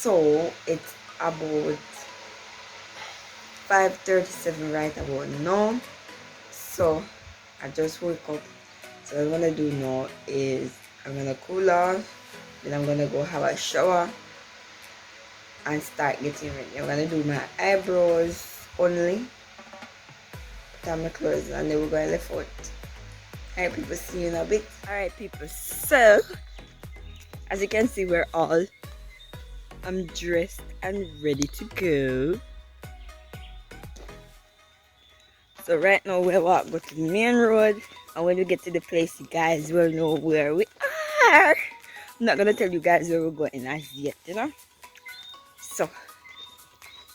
So it's about 5:37 right about now. So I just woke up. So what I'm gonna do now is I'm gonna cool off, then I'm gonna go have a shower and start getting ready. I'm gonna do my eyebrows only, put on my clothes, and then we're gonna left out. Alright people, see you in a bit. Alright people, so as you can see I'm dressed and ready to go. So right now we're walking go to the main road, and when we get to the place you guys will know where we are. I'm not gonna tell you guys where we're going as yet, you know. So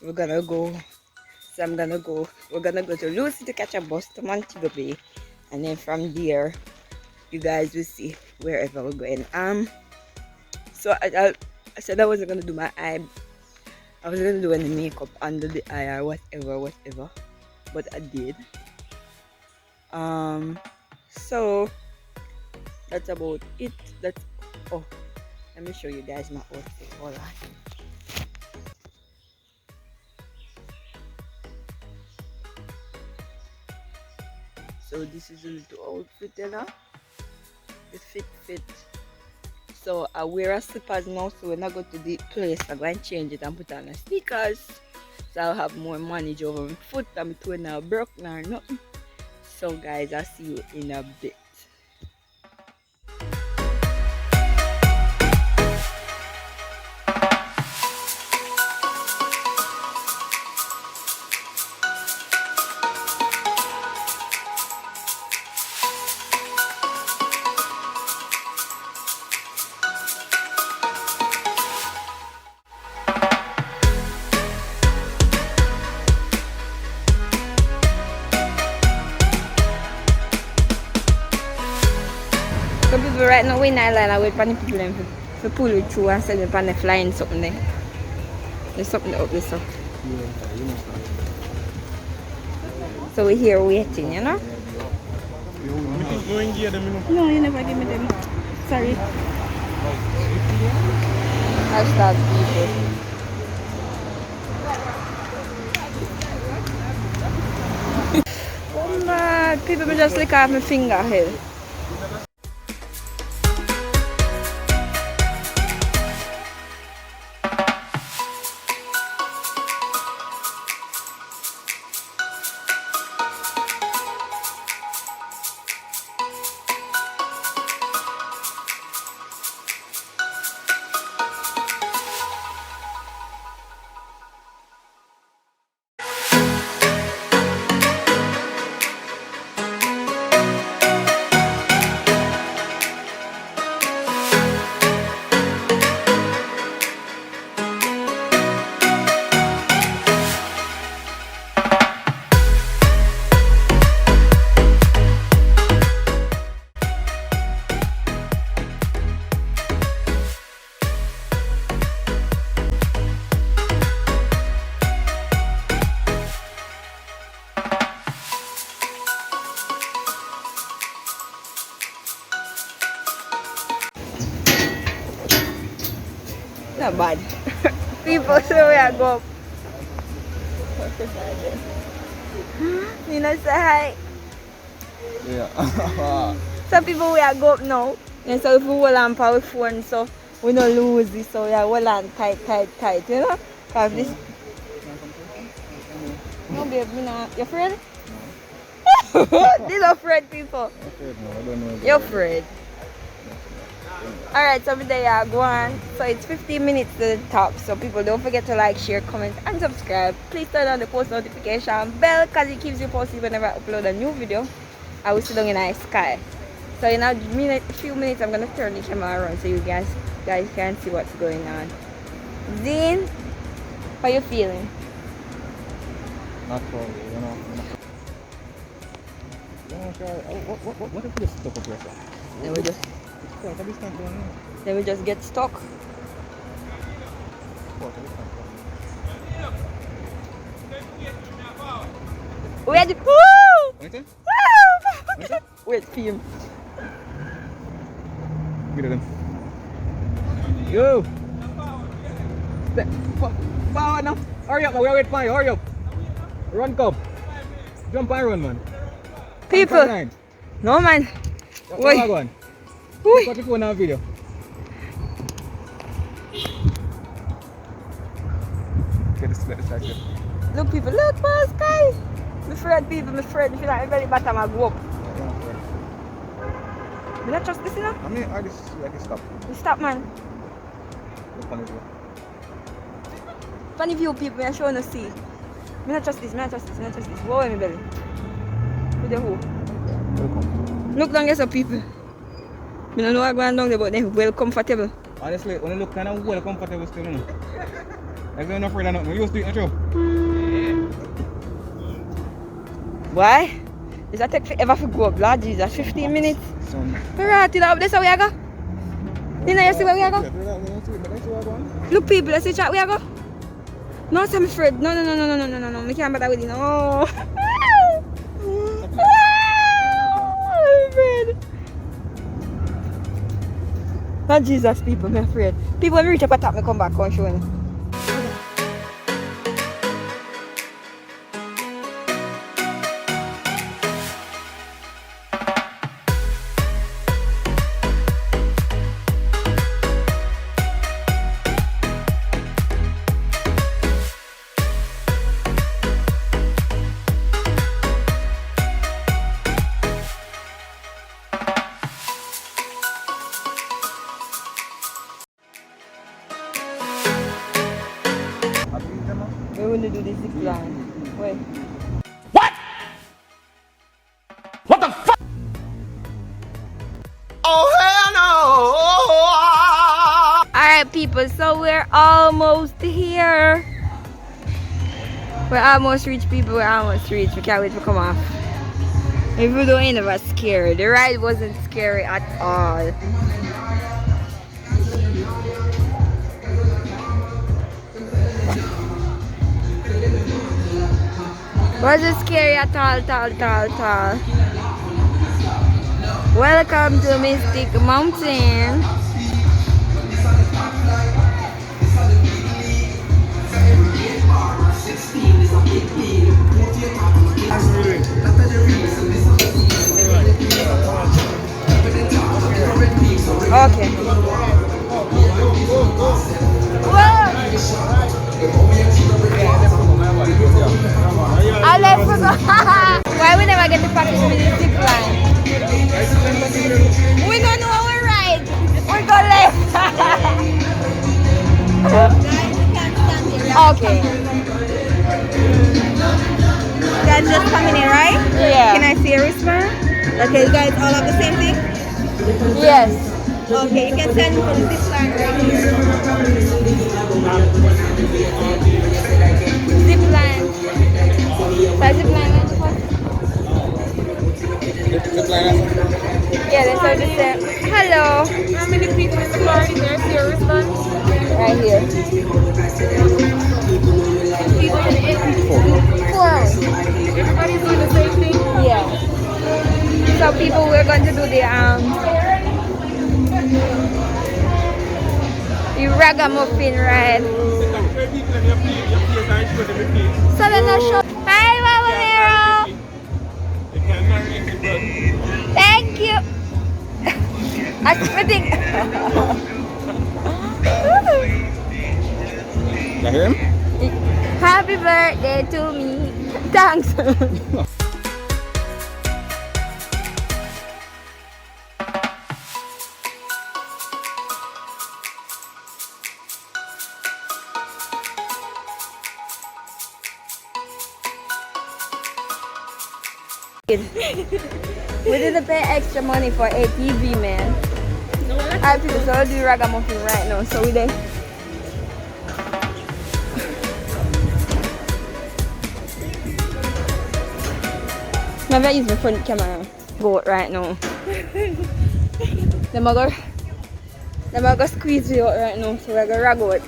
we're gonna go. So we're gonna go to Lucy to catch a bus to Montego Bay, and then from there you guys will see wherever we're going. So I said I wasn't gonna do my eye. I was gonna do any makeup under the eye or whatever, but I did. So that's about it. Oh, let me show you guys my outfit. Hold on. So this is a little outfit, you know. The fit. So I wear a slippers now, so when I go to the place I go and change it and put on a sneakers. So I'll have more manage over my foot and my toe now broke or nothing. So guys, I'll see you in a bit. So people right now in island, I wait for the people them to pull it through and send them on the flying something there. There's something up there, so. So we're here waiting, you know? No, you never give me them. Sorry. Hashtag people. Oh my, people me just lick off my finger here. Not bad. People say we are go up. Nina say hi. Yeah. Some people we are go up now. And so if we hold on for our phone, so we don't lose it. So we are hold on tight, you know? Because this. No, babe, you know. You're afraid? These are afraid people. You're afraid. Alright, so there you go on. So it's 15 minutes to the top. So people don't forget to like, share, comment and subscribe. Please turn on the post notification bell because it keeps you posted whenever I upload a new video. I will sit down in the sky. So in a few minutes I'm gonna turn the camera around so you guys can see what's going on. Zine, how you feeling? Not probably, you know. What if we just stop up yourself? Then we just get stuck. Wait, woo! Wait, film. Get it in. Go! Forward now. Hurry up, man. We're waiting for you. Hurry up. Run, come. Jump and run, man. People. Line. No man. Where are you going? Oi. Got your phone on video. Get this section. Look people, look for sky. Me afraid people, me afraid. Me feel like everybody bottom I go up. Me not trust this, you know? I mean, I just stop. You stop, man. Look on it. Funny view people, me show no see. Me not trust this, me not trust this, me not trust this. Whoa, me belly. With the who? Welcome. Look down here, some people. Me don't know what going down there, but they well comfortable. Honestly, when you look kind of well comfortable still, you know. Like you're not afraid of nothing. You used to it, true. Why? Does that take forever to go up, Lord Jesus? 15 minutes? Son. Alright, till up there, so we are go. You know, you see where we are go? Look, people, let's see chat we are go. No, I'm afraid. No. Me can't bother with you. No. I'm afraid. Not Jesus, people, I'm afraid. People, when we reach up at top, me come back and show you. We want to do this zip line. Wait. What? What the fuck? Oh hell no! Alright people, so we're almost here. We're almost reached people, we're almost reached. We can't wait to come off. Even though it was scary. The ride wasn't scary at all. Wasn't scary at all. Welcome to Mystic Mountain. Okay. Whoa! Why we never get to practice with the zip line? We don't know our ride. We go left. Okay. You guys just coming in, right? Yeah. Can I see a wristband? Okay, you guys all have the same thing? Yes. Okay, you can send for the zip line right here. Zip line. Size zip line. Yeah, that's what they said. Hello. How many people in the car in there? See your wristband? Right here. Four. Everybody's doing the same thing? Yeah. So people, we're going to do the ragamuffin ride. So then I show. Hi, Wawanero. Thank you. I think. You hear him? Happy birthday to me. Thanks. We didn't pay extra money for ATV, man. I feel so I'll do ragamuffin right now. So we there. Maybe I use my front camera. Go out right now. Them are gonna squeeze you out right now. So we're gonna rag out.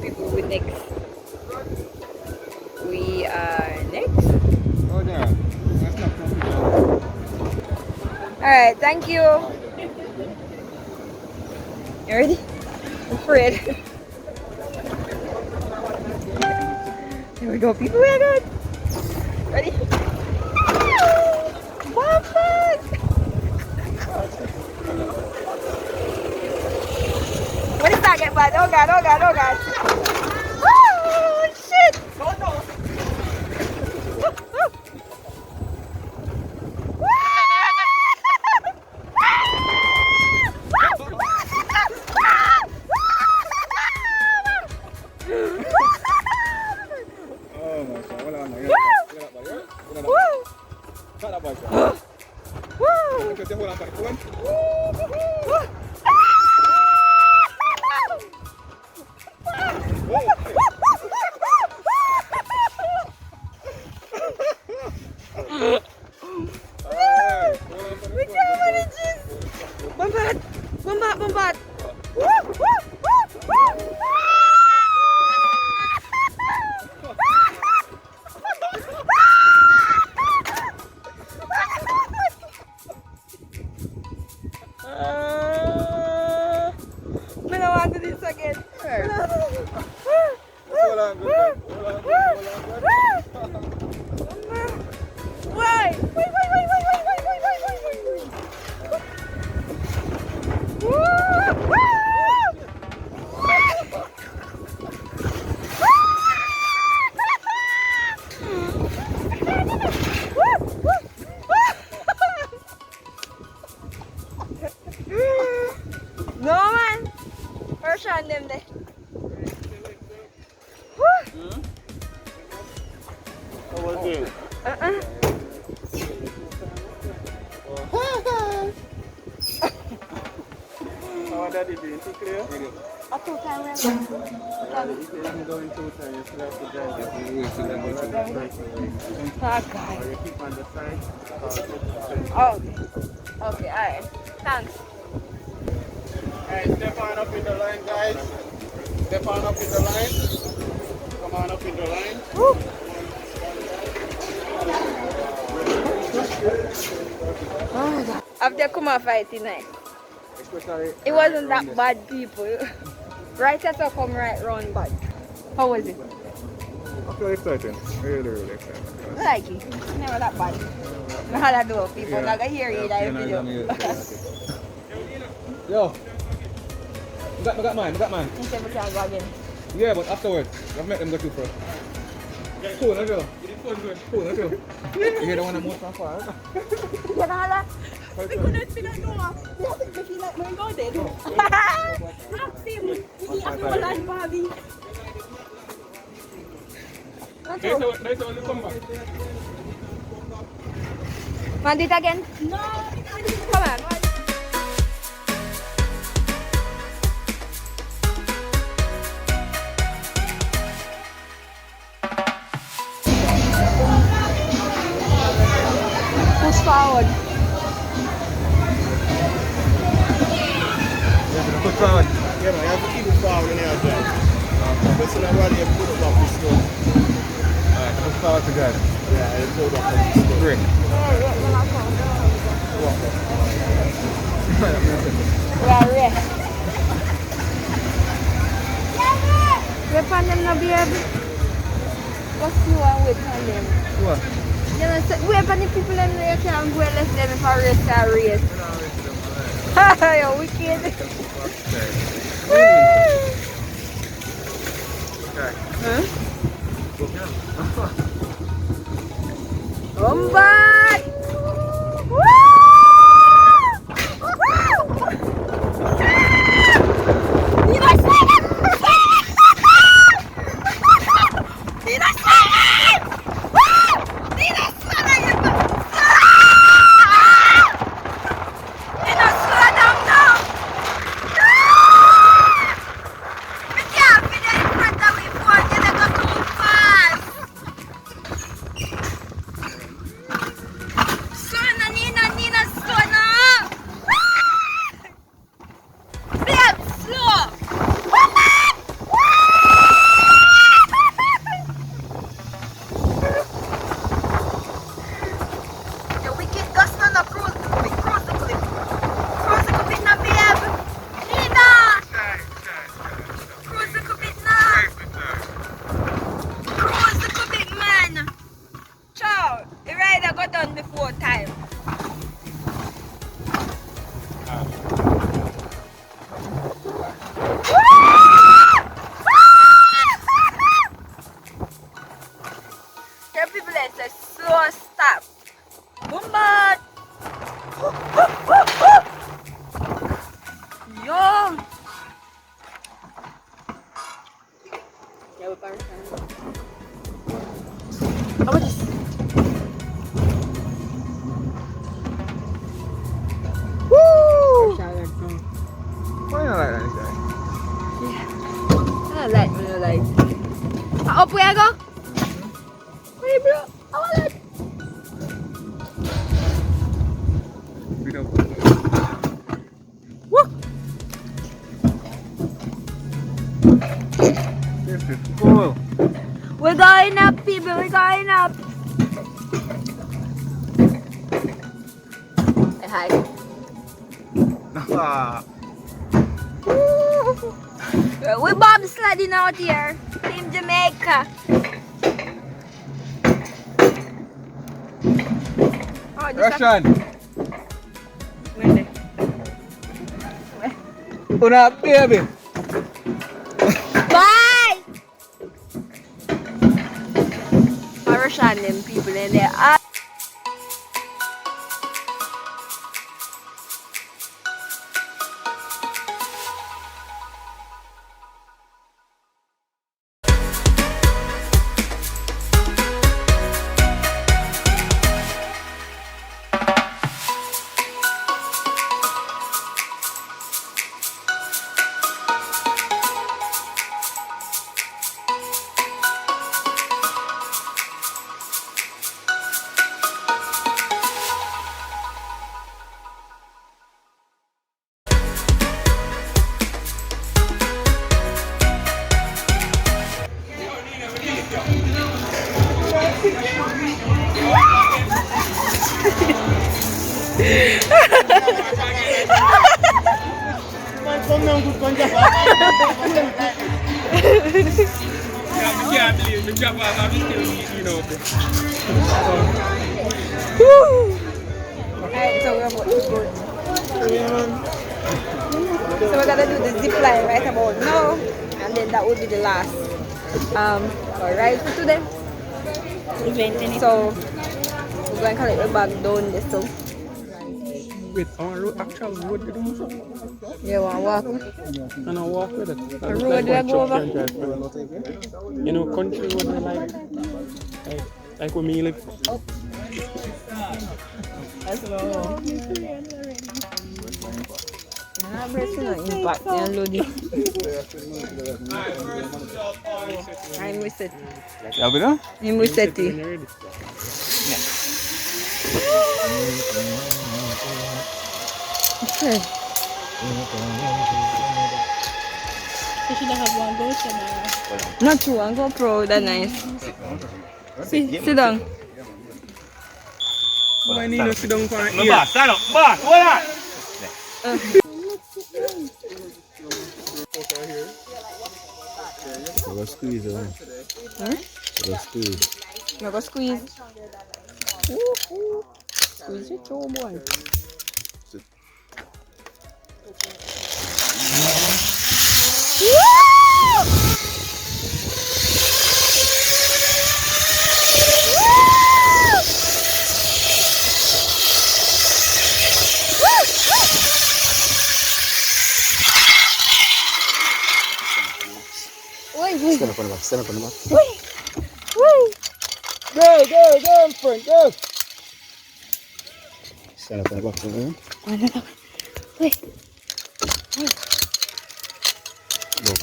People with next. We are next. Oh, yeah. That's not Alright, thank you. You ready? I'm afraid. Here we go, people. We're good. Ready? Perfect! When did that get bad? Oh god, oh god, oh god. Oh shit! Oh no! Oh my god, wala na. Cut that boy. Kasi wala pa rin. Bombat! Bombat! Bombat! I don't want to do this again. Why? Wait. No man, first on them there. How was it? How was that? Did you clear? A 2-time round. I'm going 2 times. You still have to drive it. Oh God. You keep on the side. Okay, alright. Thanks. Alright, step on up in the line, guys. Step on up in the line. Come on up in the line. Woo. Oh my God. After Kuma fight tonight, it wasn't that bad, people. Right at a come right round bad. How was it? I feel exciting. Really exciting. I like it. Never that bad. I had to do people. Yeah. I can hear you in that video. Yo. I got mine. You said we can't go again. Yeah, but afterwards, I've met them go to first. Cool, let's go. Cool, let's go. You don't want to move from far. You can holla? We couldn't feel like no one. We feel like we're going there. Ask him. We need a full and Bobby. Want to do it again? No. Come on. Push forward. Push forward. Yeah, man, you have to keep it forward in there, John. But so nobody have to put it up this slow. Alright, push forward to God. Yeah, it's put it up this slow. Great. We are ready. Wait for them now, baby. What's you want wait for them? What? You know, so wait for the people them there can go and let them if I race or race. Haha, you're wicked. Huh? Come back! Woo! Cool. We're going up, people. We're going up. Say hi. We're bobsledding out here. Team Jamaica. Oh, this Russian. Where they? Una baby. Bye! Russian them people in there. Come down to Punjab. Yeah, I believe the job I'm still eating out there. Alright, so we're about to go. So we're gonna do the zip line right about now, and then that would be the last ride for today. So we're going to collect the bag down there. So Wait, our road, actual road to do something? you want to walk? And I walk with it. A road we go over? You know, country road like where me live. That's low. I'm breaking on impact and loading. I'm with it. Yeah, but I'm with it. Okay. You should have one go tomorrow. Not true, one GoPro, that's nice. Sit down. I need to sit down for an ear. Boss, stand up. Boss, hold on. Go squeeze it. Go squeeze. You go squeeze. Squeeze it, oh boy. Stand up on the back. Stand up on the back. Wait. Go in front, go. Stand up on the back. Wait. Go.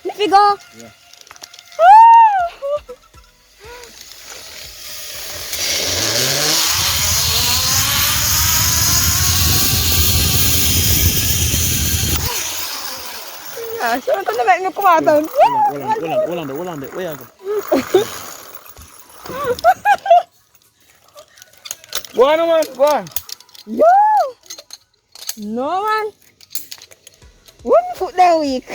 Let me go. Yeah. So ito na make me come out. Hold on there. Where you go? Go on, man. Go on. Yo! No man. One foot that weak.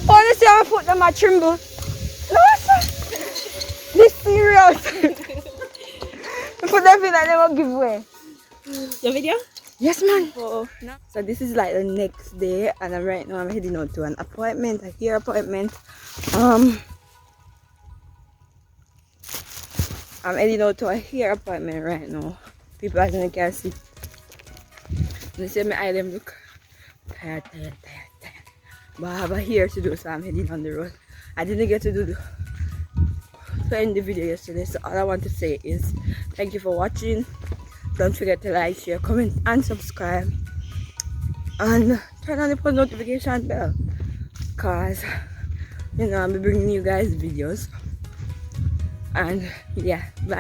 Honestly, my foot them a tremble. No, sir. This serious. My foot them feel like they will give way. The video? Yes, man. Oh, no. So this is like the next day, and right now I'm heading out to an appointment, a hair appointment. I'm heading out to a hair appointment right now. People as you can see. They say my eye them look tired. But I have a hair to do, so I'm heading on the road. I didn't get to end the video yesterday, so all I want to say is thank you for watching. Don't forget to like, share, comment, and subscribe. And turn on the post notification bell. Cause, you know, I'll be bringing you guys videos. And yeah, bye.